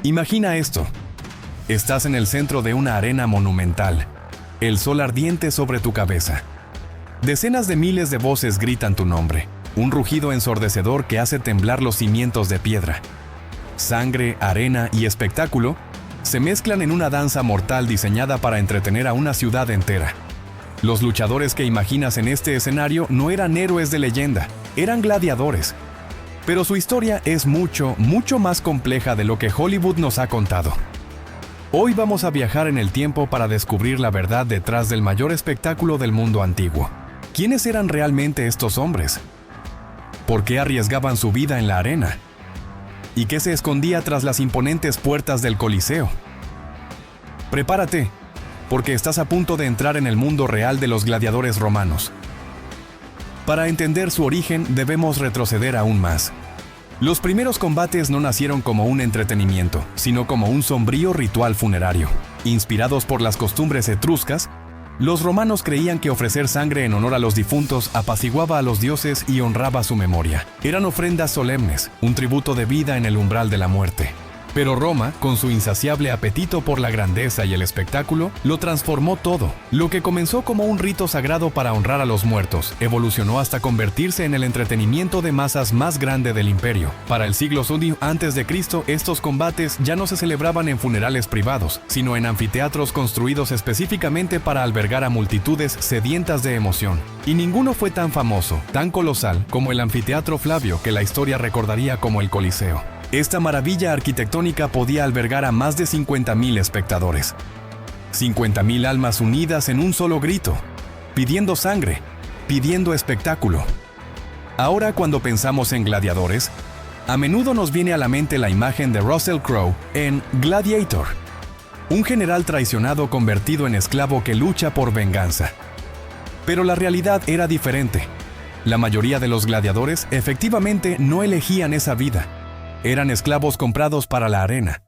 Imagina esto. Estás en el centro de una arena monumental, el sol ardiente sobre tu cabeza. Decenas de miles de voces gritan tu nombre, un rugido ensordecedor que hace temblar los cimientos de piedra. Sangre, arena y espectáculo se mezclan en una danza mortal diseñada para entretener a una ciudad entera. Los luchadores que imaginas en este escenario no eran héroes de leyenda, eran gladiadores. Pero su historia es mucho, mucho más compleja de lo que Hollywood nos ha contado. Hoy vamos a viajar en el tiempo para descubrir la verdad detrás del mayor espectáculo del mundo antiguo. ¿Quiénes eran realmente estos hombres? ¿Por qué arriesgaban su vida en la arena? ¿Y qué se escondía tras las imponentes puertas del Coliseo? Prepárate, porque estás a punto de entrar en el mundo real de los gladiadores romanos. Para entender su origen, debemos retroceder aún más. Los primeros combates no nacieron como un entretenimiento, sino como un sombrío ritual funerario. Inspirados por las costumbres etruscas, los romanos creían que ofrecer sangre en honor a los difuntos apaciguaba a los dioses y honraba su memoria. Eran ofrendas solemnes, un tributo de vida en el umbral de la muerte. Pero Roma, con su insaciable apetito por la grandeza y el espectáculo, lo transformó todo. Lo que comenzó como un rito sagrado para honrar a los muertos, evolucionó hasta convertirse en el entretenimiento de masas más grande del imperio. Para el siglo I a.C., estos combates ya no se celebraban en funerales privados, sino en anfiteatros construidos específicamente para albergar a multitudes sedientas de emoción. Y ninguno fue tan famoso, tan colosal, como el anfiteatro Flavio, que la historia recordaría como el Coliseo. Esta maravilla arquitectónica podía albergar a más de 50,000 espectadores. 50,000 almas unidas en un solo grito, pidiendo sangre, pidiendo espectáculo. Ahora, cuando pensamos en gladiadores, a menudo nos viene a la mente la imagen de Russell Crowe en Gladiator, un general traicionado convertido en esclavo que lucha por venganza. Pero la realidad era diferente. La mayoría de los gladiadores efectivamente no elegían esa vida. Eran esclavos comprados para la arena,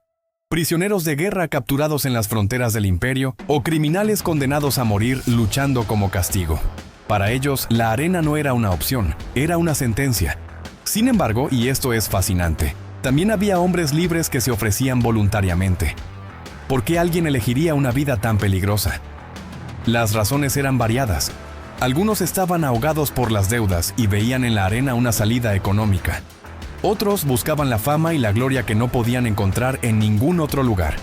prisioneros de guerra capturados en las fronteras del imperio o criminales condenados a morir luchando como castigo. Para ellos, la arena no era una opción, era una sentencia. Sin embargo, y esto es fascinante, también había hombres libres que se ofrecían voluntariamente. ¿Por qué alguien elegiría una vida tan peligrosa? Las razones eran variadas. Algunos estaban ahogados por las deudas y veían en la arena una salida económica. Otros buscaban la fama y la gloria que no podían encontrar en ningún otro lugar.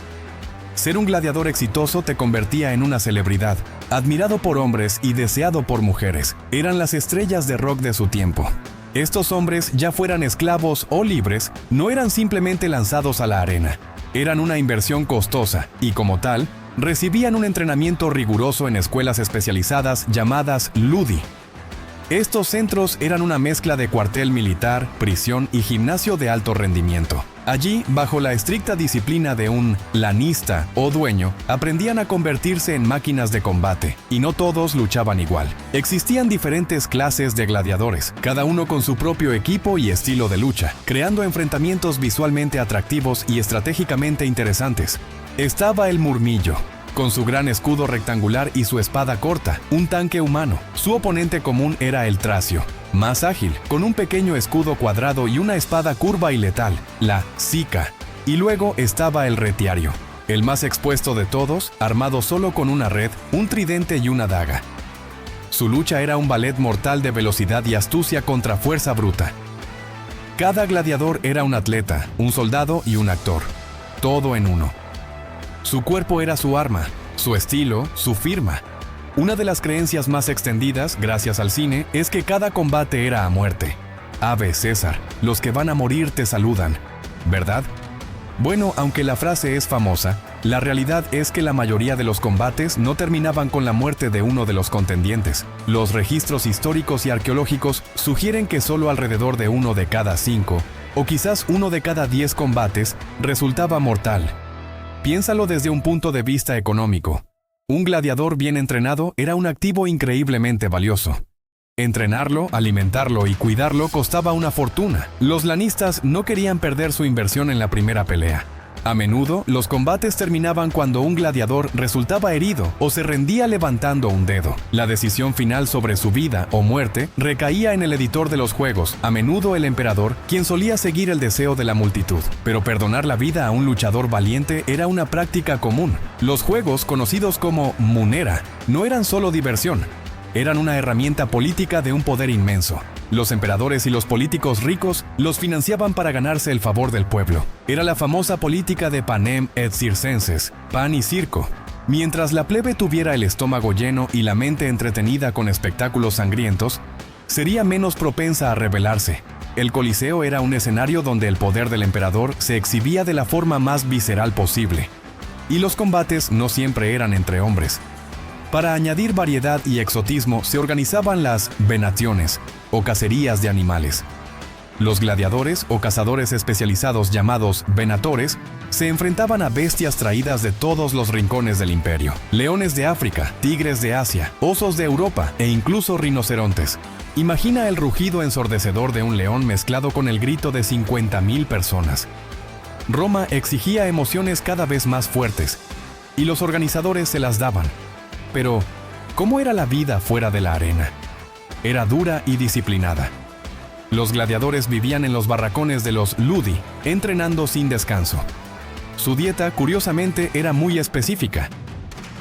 Ser un gladiador exitoso te convertía en una celebridad, admirado por hombres y deseado por mujeres. Eran las estrellas de rock de su tiempo. Estos hombres, ya fueran esclavos o libres, no eran simplemente lanzados a la arena. Eran una inversión costosa y, como tal, recibían un entrenamiento riguroso en escuelas especializadas llamadas ludi. Estos centros eran una mezcla de cuartel militar, prisión y gimnasio de alto rendimiento. Allí, bajo la estricta disciplina de un lanista o dueño, aprendían a convertirse en máquinas de combate, y no todos luchaban igual. Existían diferentes clases de gladiadores, cada uno con su propio equipo y estilo de lucha, creando enfrentamientos visualmente atractivos y estratégicamente interesantes. Estaba el murmillo, con su gran escudo rectangular y su espada corta, un tanque humano. Su oponente común era el tracio, más ágil, con un pequeño escudo cuadrado y una espada curva y letal, la sica. Y luego estaba el retiario, el más expuesto de todos, armado solo con una red, un tridente y una daga. Su lucha era un ballet mortal de velocidad y astucia contra fuerza bruta. Cada gladiador era un atleta, un soldado y un actor, todo en uno. Su cuerpo era su arma, su estilo, su firma. Una de las creencias más extendidas, gracias al cine, es que cada combate era a muerte. Ave César, los que van a morir te saludan, ¿verdad? Bueno, aunque la frase es famosa, la realidad es que la mayoría de los combates no terminaban con la muerte de uno de los contendientes. Los registros históricos y arqueológicos sugieren que solo alrededor de 1 de cada 5, o quizás 1 de cada 10 combates, resultaba mortal. Piénsalo desde un punto de vista económico. Un gladiador bien entrenado era un activo increíblemente valioso. Entrenarlo, alimentarlo y cuidarlo costaba una fortuna. Los lanistas no querían perder su inversión en la primera pelea. A menudo, los combates terminaban cuando un gladiador resultaba herido o se rendía levantando un dedo. La decisión final sobre su vida o muerte recaía en el editor de los juegos, a menudo el emperador, quien solía seguir el deseo de la multitud. Pero perdonar la vida a un luchador valiente era una práctica común. Los juegos, conocidos como munera, no eran solo diversión. Eran una herramienta política de un poder inmenso. Los emperadores y los políticos ricos los financiaban para ganarse el favor del pueblo. Era la famosa política de panem et circenses, pan y circo. Mientras la plebe tuviera el estómago lleno y la mente entretenida con espectáculos sangrientos, sería menos propensa a rebelarse. El Coliseo era un escenario donde el poder del emperador se exhibía de la forma más visceral posible. Y los combates no siempre eran entre hombres. Para añadir variedad y exotismo se organizaban las venaciones, o cacerías de animales. Los gladiadores o cazadores especializados llamados venatores se enfrentaban a bestias traídas de todos los rincones del imperio. Leones de África, tigres de Asia, osos de Europa e incluso rinocerontes. Imagina el rugido ensordecedor de un león mezclado con el grito de 50,000 personas. Roma exigía emociones cada vez más fuertes, y los organizadores se las daban. Pero, ¿cómo era la vida fuera de la arena? Era dura y disciplinada. Los gladiadores vivían en los barracones de los ludi, entrenando sin descanso. Su dieta, curiosamente, era muy específica.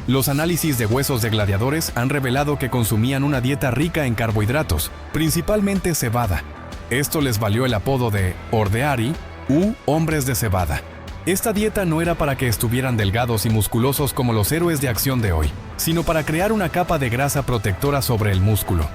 Los análisis de huesos de gladiadores han revelado que consumían una dieta rica en carbohidratos, principalmente cebada. Esto les valió el apodo de ordeari, u hombres de cebada. Esta dieta no era para que estuvieran delgados y musculosos como los héroes de acción de hoy, sino para crear una capa de grasa protectora sobre el músculo,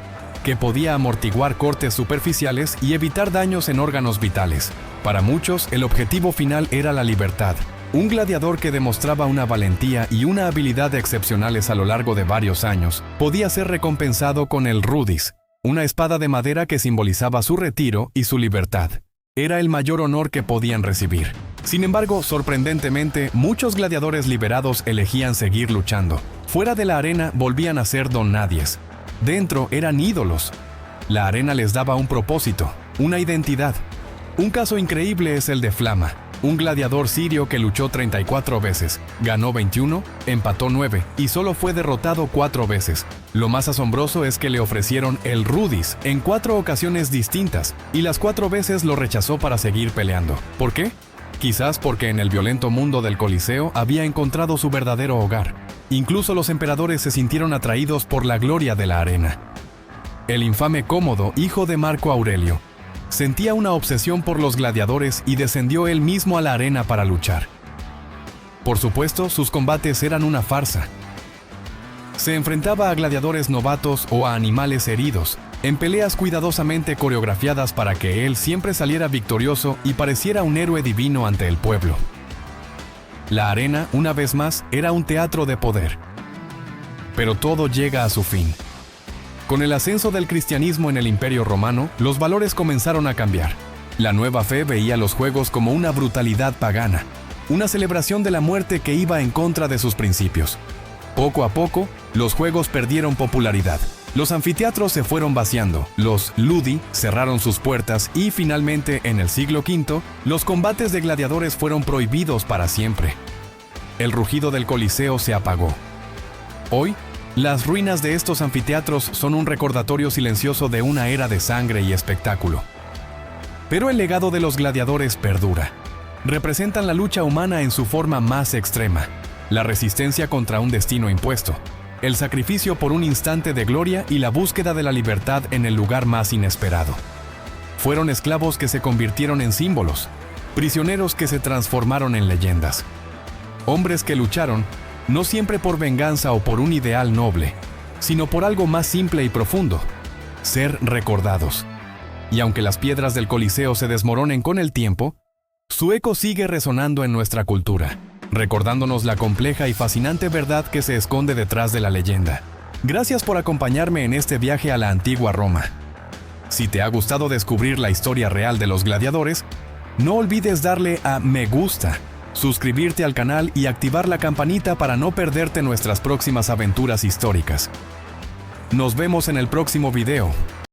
que podía amortiguar cortes superficiales y evitar daños en órganos vitales. Para muchos, el objetivo final era la libertad. Un gladiador que demostraba una valentía y una habilidad excepcionales a lo largo de varios años, podía ser recompensado con el rudis, una espada de madera que simbolizaba su retiro y su libertad. Era el mayor honor que podían recibir. Sin embargo, sorprendentemente, muchos gladiadores liberados elegían seguir luchando. Fuera de la arena volvían a ser don-nadies. Dentro eran ídolos. La arena les daba un propósito, una identidad. Un caso increíble es el de Flama, un gladiador sirio que luchó 34 veces, ganó 21, empató 9 y solo fue derrotado 4 veces. Lo más asombroso es que le ofrecieron el rudis en 4 ocasiones distintas y las 4 veces lo rechazó para seguir peleando. ¿Por qué? Quizás porque en el violento mundo del Coliseo había encontrado su verdadero hogar. Incluso los emperadores se sintieron atraídos por la gloria de la arena. El infame Cómodo, hijo de Marco Aurelio, sentía una obsesión por los gladiadores y descendió él mismo a la arena para luchar. Por supuesto, sus combates eran una farsa. Se enfrentaba a gladiadores novatos o a animales heridos, en peleas cuidadosamente coreografiadas para que él siempre saliera victorioso y pareciera un héroe divino ante el pueblo. La arena, una vez más, era un teatro de poder. Pero todo llega a su fin. Con el ascenso del cristianismo en el Imperio Romano, los valores comenzaron a cambiar. La nueva fe veía los juegos como una brutalidad pagana, una celebración de la muerte que iba en contra de sus principios. Poco a poco, los juegos perdieron popularidad. Los anfiteatros se fueron vaciando, los ludi cerraron sus puertas y finalmente, en el siglo V, los combates de gladiadores fueron prohibidos para siempre. El rugido del Coliseo se apagó. Hoy, las ruinas de estos anfiteatros son un recordatorio silencioso de una era de sangre y espectáculo. Pero el legado de los gladiadores perdura. Representan la lucha humana en su forma más extrema, la resistencia contra un destino impuesto, el sacrificio por un instante de gloria y la búsqueda de la libertad en el lugar más inesperado. Fueron esclavos que se convirtieron en símbolos, prisioneros que se transformaron en leyendas. Hombres que lucharon, no siempre por venganza o por un ideal noble, sino por algo más simple y profundo: ser recordados. Y aunque las piedras del Coliseo se desmoronen con el tiempo, su eco sigue resonando en nuestra cultura, recordándonos la compleja y fascinante verdad que se esconde detrás de la leyenda. Gracias por acompañarme en este viaje a la antigua Roma. Si te ha gustado descubrir la historia real de los gladiadores, no olvides darle a me gusta, suscribirte al canal y activar la campanita para no perderte nuestras próximas aventuras históricas. Nos vemos en el próximo video.